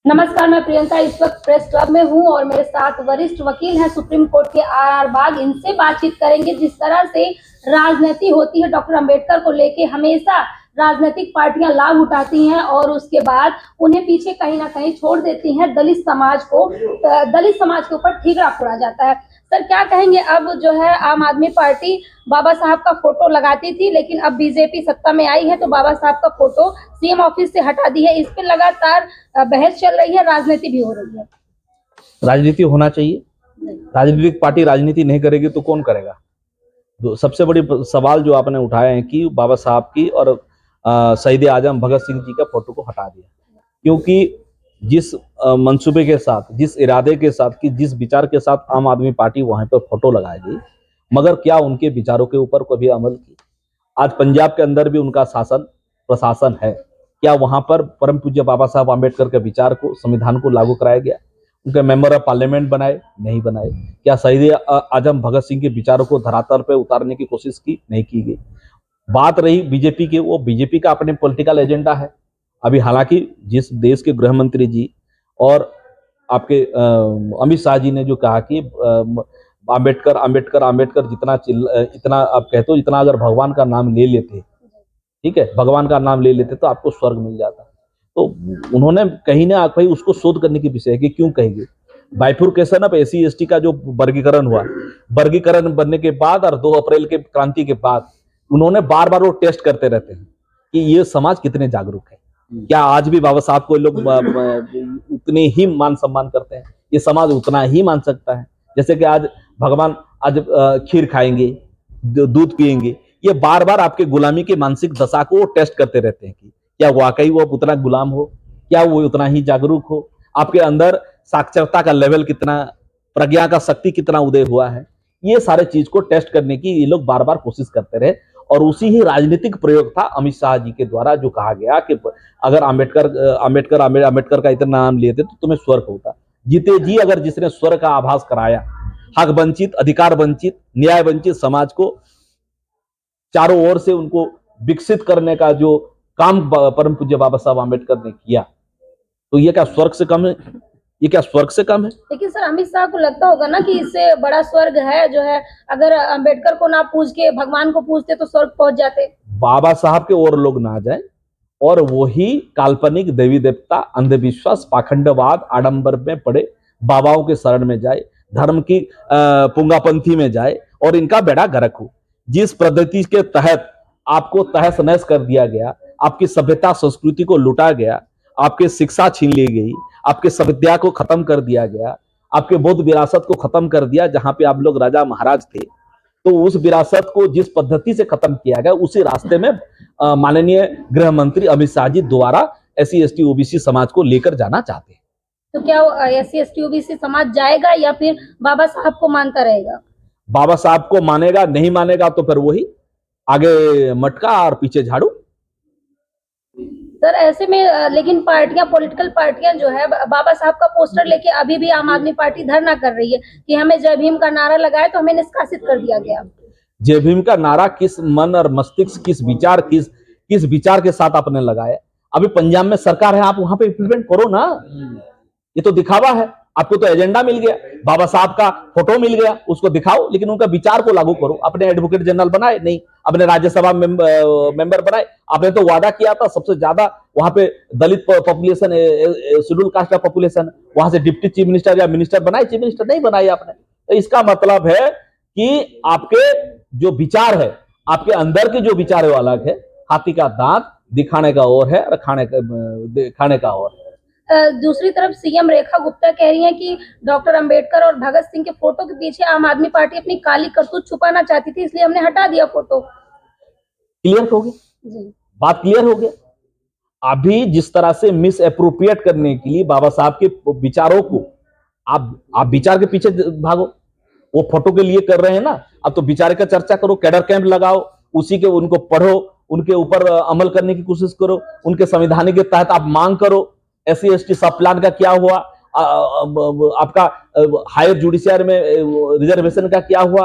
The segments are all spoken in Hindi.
नमस्कार, मैं प्रियंका इस वक्त प्रेस क्लब में हूं और मेरे साथ वरिष्ठ वकील हैं सुप्रीम कोर्ट के आर बाग। इनसे बातचीत करेंगे। जिस तरह से राजनीति होती है, डॉक्टर अंबेडकर को लेके हमेशा राजनीतिक पार्टियां लाभ उठाती हैं और उसके बाद उन्हें पीछे कहीं ना कहीं छोड़ देती हैं। दलित समाज के ऊपर ठीकरा फोड़ा जाता है। सर, क्या कहेंगे? अब जो है आम आदमी पार्टी बाबा साहब का फोटो लगाती थी, लेकिन अब बीजेपी सत्ता में आई है तो बाबा साहब का फोटो सीएम ऑफिस से हटा दी है। इस पर लगातार बहस चल रही है, राजनीति भी हो रही है। राजनीति होना चाहिए। राजनीतिक पार्टी राजनीति नहीं करेगी तो कौन करेगा? सबसे बड़ी सवाल जो आपने उठाए हैं कि बाबा साहब की और शहीद आजम भगत सिंह जी का फोटो को हटा दिया, क्योंकि जिस मंसूबे के साथ, जिस इरादे के साथ, कि जिस विचार के साथ आम आदमी पार्टी वहां पर फोटो लगाएगी, मगर क्या उनके विचारों के ऊपर कभी अमल की? आज पंजाब के अंदर भी उनका शासन प्रशासन है, क्या वहां पर परम पूज्य बाबा साहब आम्बेडकर के विचार को, संविधान को लागू कराया गया? उनके मेंबर ऑफ पार्लियामेंट बनाए? नहीं बनाए। क्या शहीद आजम भगत सिंह के विचारों को धरातल पर उतारने की कोशिश की? नहीं की गई। बात रही बीजेपी की, वो बीजेपी का अपने पॉलिटिकल एजेंडा है। अभी हालांकि जिस देश के गृह मंत्री जी और आपके अमित शाह जी ने जो कहा कि आम्बेडकर आम्बेडकर आम्बेडकर इतना आप कहते हो, इतना अगर भगवान का नाम ले लेते, ठीक है, भगवान का नाम ले लेते तो आपको स्वर्ग मिल जाता। तो उन्होंने कहीं ना कहीं उसको शोध करने की विषय है कि क्यों कहेंगे बाइफुर्केशन ऑफ एससी एसटी का जो वर्गीकरण हुआ, वर्गीकरण बनने के बाद और 2 अप्रैल के क्रांति के बाद उन्होंने बार बार वो टेस्ट करते रहते हैं कि ये समाज कितने जागरूक है। क्या आज भी बाबा साहब को लोग उतने ही मान सम्मान करते हैं? ये समाज उतना ही मान सकता है? जैसे कि आज भगवान आज खीर खाएंगे, दूध पिएंगे, ये बार बार आपके गुलामी के मानसिक दशा को टेस्ट करते रहते हैं कि क्या वाकई वो उतना गुलाम हो, क्या वो उतना ही जागरूक हो, आपके अंदर साक्षरता का लेवल कितना, प्रज्ञा का शक्ति कितना उदय हुआ है। ये सारे चीज को टेस्ट करने की ये लोग बार बार कोशिश करते रहे और उसी ही राजनीतिक प्रयोग था अमित शाह जी के द्वारा जो कहा गया कि अगर आम्बेडकर का इतना नाम लिए थे तो तुम्हें स्वर्ग होता। जीते जी अगर जिसने स्वर्ग का आभास कराया, हक वंचित, अधिकार वंचित, न्याय वंचित समाज को चारों ओर से उनको विकसित करने का जो काम परम पूज्य बाबा साहब आम्बेडकर ने किया, तो ये क्या स्वर्ग से कम है? ये क्या स्वर्ग से कम है? लेकिन सर, अमित शाह को लगता होगा ना कि इससे बड़ा स्वर्ग है जो है, अगर अंबेडकर को ना पूछ के भगवान को पूछते तो स्वर्ग पहुंच जाते। बाबा साहब के और लोग ना जाए और वही काल्पनिक देवी देवता, अंधविश्वास, पाखंडवाद, आडंबर में पड़े बाबाओं के शरण में जाए, धर्म की पुंगापंथी में जाए और इनका बेड़ा गर्क हो। जिस पद्धति के तहत आपको तहस नहस कर दिया गया, आपकी सभ्यता संस्कृति को लूटा गया, आपकी शिक्षा छीन ली गई, आपके सभ्यता को खत्म कर दिया गया, आपके बौद्ध विरासत को खत्म कर दिया, जहां पे आप लोग राजा महाराज थे, तो उस विरासत को जिस पद्धति से खत्म किया गया, उसी रास्ते में माननीय गृह मंत्री अमित शाह जी द्वारा एससी एसटी ओबीसी समाज को लेकर जाना चाहते हैं। तो क्या एससी एसटी ओबीसी समाज जाएगा या फिर बाबा साहब को मानता रहेगा? बाबा साहब को मानेगा, नहीं मानेगा तो फिर वही आगे मटका और पीछे झाड़ू। सर, ऐसे में लेकिन पॉलिटिकल पार्टियां जो है बाबा साहब का पोस्टर लेके अभी भी आम आदमी पार्टी धरना कर रही है कि हमें जय भीम का नारा लगाए तो हमें निष्कासित कर दिया गया। जय भीम का नारा किस मन और मस्तिष्क, किस विचार के साथ आपने लगाया? अभी पंजाब में सरकार है, आप वहां पे इम्प्लीमेंट करो ना। ये तो दिखावा है। आपको तो एजेंडा मिल गया, बाबा साहब का फोटो मिल गया, उसको दिखाओ, लेकिन उनका विचार को लागू करो। अपने एडवोकेट जनरल बनाए नहीं, अपने राज्यसभा मेंबर बनाए। आपने तो वादा किया था सबसे ज्यादा वहां पे दलित पॉपुलेशन, शेड्यूल कास्ट का पॉपुलेशन, वहां से डिप्टी चीफ मिनिस्टर या मिनिस्टर बनाए, चीफ मिनिस्टर नहीं बनाई आपने। तो इसका मतलब है कि आपके जो विचार है, आपके अंदर के जो विचार है वो अलग है। हाथी का दांत दिखाने का और है और खाने का और है। दूसरी तरफ सीएम रेखा गुप्ता कह रही हैं कि डॉक्टर अंबेडकर और भगत सिंह के फोटो के पीछे आम आदमी पार्टी अपनी काली करतूत छुपाना चाहती थी, इसलिए हमने हटा दिया फोटो। क्लियर हो गया जी, बात क्लियर हो गया। अभी जिस तरह से मिस एप्रोप्रिएट करने के लिए बाबा साहब के विचारों को आप विचार के पीछे भागो, वो फोटो के लिए कर रहे हैं ना। अब तो विचार का चर्चा करो, कैडर कैंप लगाओ, उसी के उनको पढ़ो, उनके ऊपर अमल करने की कोशिश करो, उनके संविधान के तहत आप मांग करो। एससी एसटी सब प्लान का क्या हुआ? आपका हायर जुडिशियरी में रिजर्वेशन का क्या हुआ?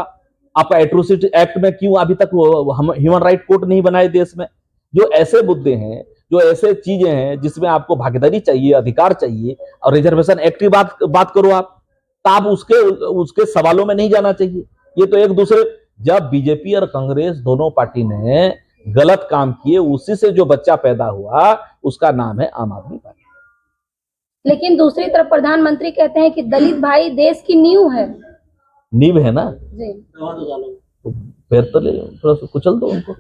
आपका एट्रोसिटी एक्ट में क्यों अभी तक ह्यूमन राइट कोर्ट नहीं बनाए देश में? जो ऐसे मुद्दे हैं जो ऐसे चीजें हैं जिसमें आपको भागीदारी चाहिए, अधिकार चाहिए, और रिजर्वेशन एक्ट की बात करो आप, तो आप उसके सवालों में नहीं जाना चाहिए। ये तो एक दूसरे, जब बीजेपी और कांग्रेस दोनों पार्टी ने गलत काम किए, उसी से जो बच्चा पैदा हुआ उसका नाम है आम आदमी पार्टी। लेकिन दूसरी तरफ प्रधानमंत्री कहते हैं कि दलित भाई देश की नींव है। नींव है ना, जी, तो फिर तो ले थोड़ा सा कुचल दो उनको।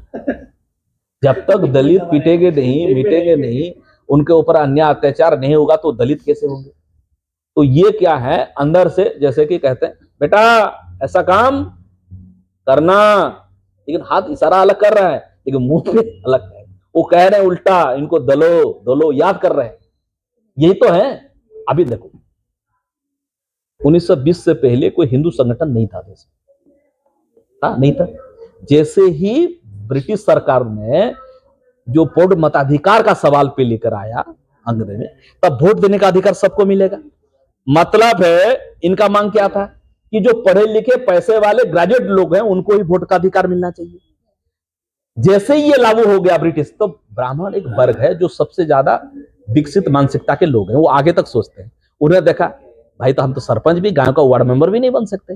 जब तक दलित पीटेंगे नहीं, मिटेंगे नहीं, उनके ऊपर अन्याय अत्याचार नहीं होगा तो दलित कैसे होंगे? तो ये क्या है, अंदर से जैसे कि कहते हैं बेटा ऐसा काम करना, लेकिन हाथ इशारा अलग कर रहा है, लेकिन मुंह पे अलग है। वो कह रहे हैं उल्टा, इनको दलो दलो याद कर रहे हैं। यही तो है। अभी देखो 1920 से पहले कोई हिंदू संगठन नहीं था देश में, हाँ नहीं था। जैसे ही ब्रिटिश सरकार ने जो वोट मताधिकार का सवाल पे लेकर आया अंग्रेज में, तब वोट देने का अधिकार सबको मिलेगा। मतलब है इनका मांग क्या था कि जो पढ़े लिखे पैसे वाले ग्रेजुएट लोग हैं उनको ही वोट का अधिकार मिलना चाहिए। जैसे ही ये लागू हो गया ब्रिटिश, तो ब्राह्मण एक वर्ग है जो सबसे ज्यादा विकसित मानसिकता के लोग हैं, वो आगे तक सोचते हैं। उन्हें देखा भाई तो हम तो सरपंच भी, गांव का वार्ड मेंबर भी नहीं बन सकते।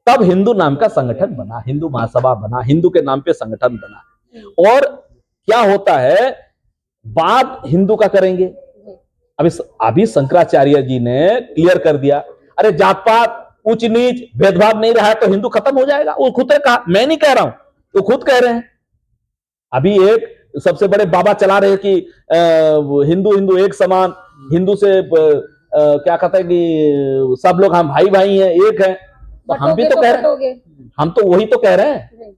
तब हिंदू नाम का संगठन बना, हिंदू महासभा बना, हिंदू के नाम पे संगठन बना। और क्या होता है, बात हिंदू का करेंगे। अभी शंकराचार्य जी ने क्लियर कर दिया, अरे जात पात ऊंच नीच भेदभाव नहीं रहा है तो हिंदू खत्म हो जाएगा। वो खुद ने कहा, मैं नहीं कह रहा हूं, तो खुद कह रहे हैं। अभी एक सबसे बड़े बाबा चला रहे कि हिंदू हिंदू एक समान, हिंदू से क्या कहते हैं कि सब लोग हम भाई भाई हैं, एक हैं। तो हम भी तो कह रहे हैं, हम तो वही तो कह रहे हैं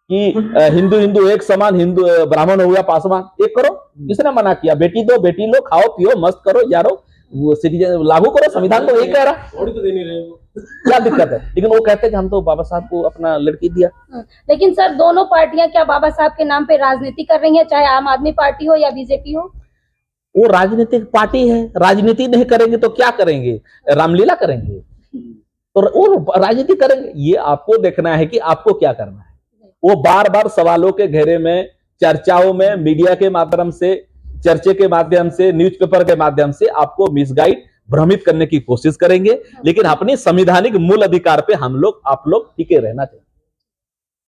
कि हिंदू हिंदू एक समान, हिंदू ब्राह्मण हो गया पासवान, एक करो। किसने मना किया? बेटी दो बेटी लो, खाओ पियो मस्त करो यारो, वो सिटीजन लागू करो, संविधान तो यही कह रहा। तो दे नहीं रहे हो, क्या दिक्कत है? लेकिन वो कहते हैं कि हम तो बाबा साहब को अपना लड़की दिया। लेकिन सर दोनों पार्टियां क्या बाबा साहब के नाम पे राजनीति कर रही हैं, चाहे आम आदमी पार्टी हो या बीजेपी हो? वो राजनीतिक पार्टी है, राजनीति नहीं करेंगे तो क्या करेंगे? रामलीला करेंगे? तो वो राजनीति करेंगे। ये आपको देखना है कि आपको क्या करना है। वो बार बार सवालों के घेरे में, चर्चाओं में, मीडिया के माध्यम से, चर्चे के माध्यम से, न्यूज़पेपर के माध्यम से आपको मिसगाइड, भ्रमित करने की कोशिश करेंगे। लेकिन अपनी संवैधानिक मूल अधिकार पे हम लोग, आप लोग टिके रहना चाहिए।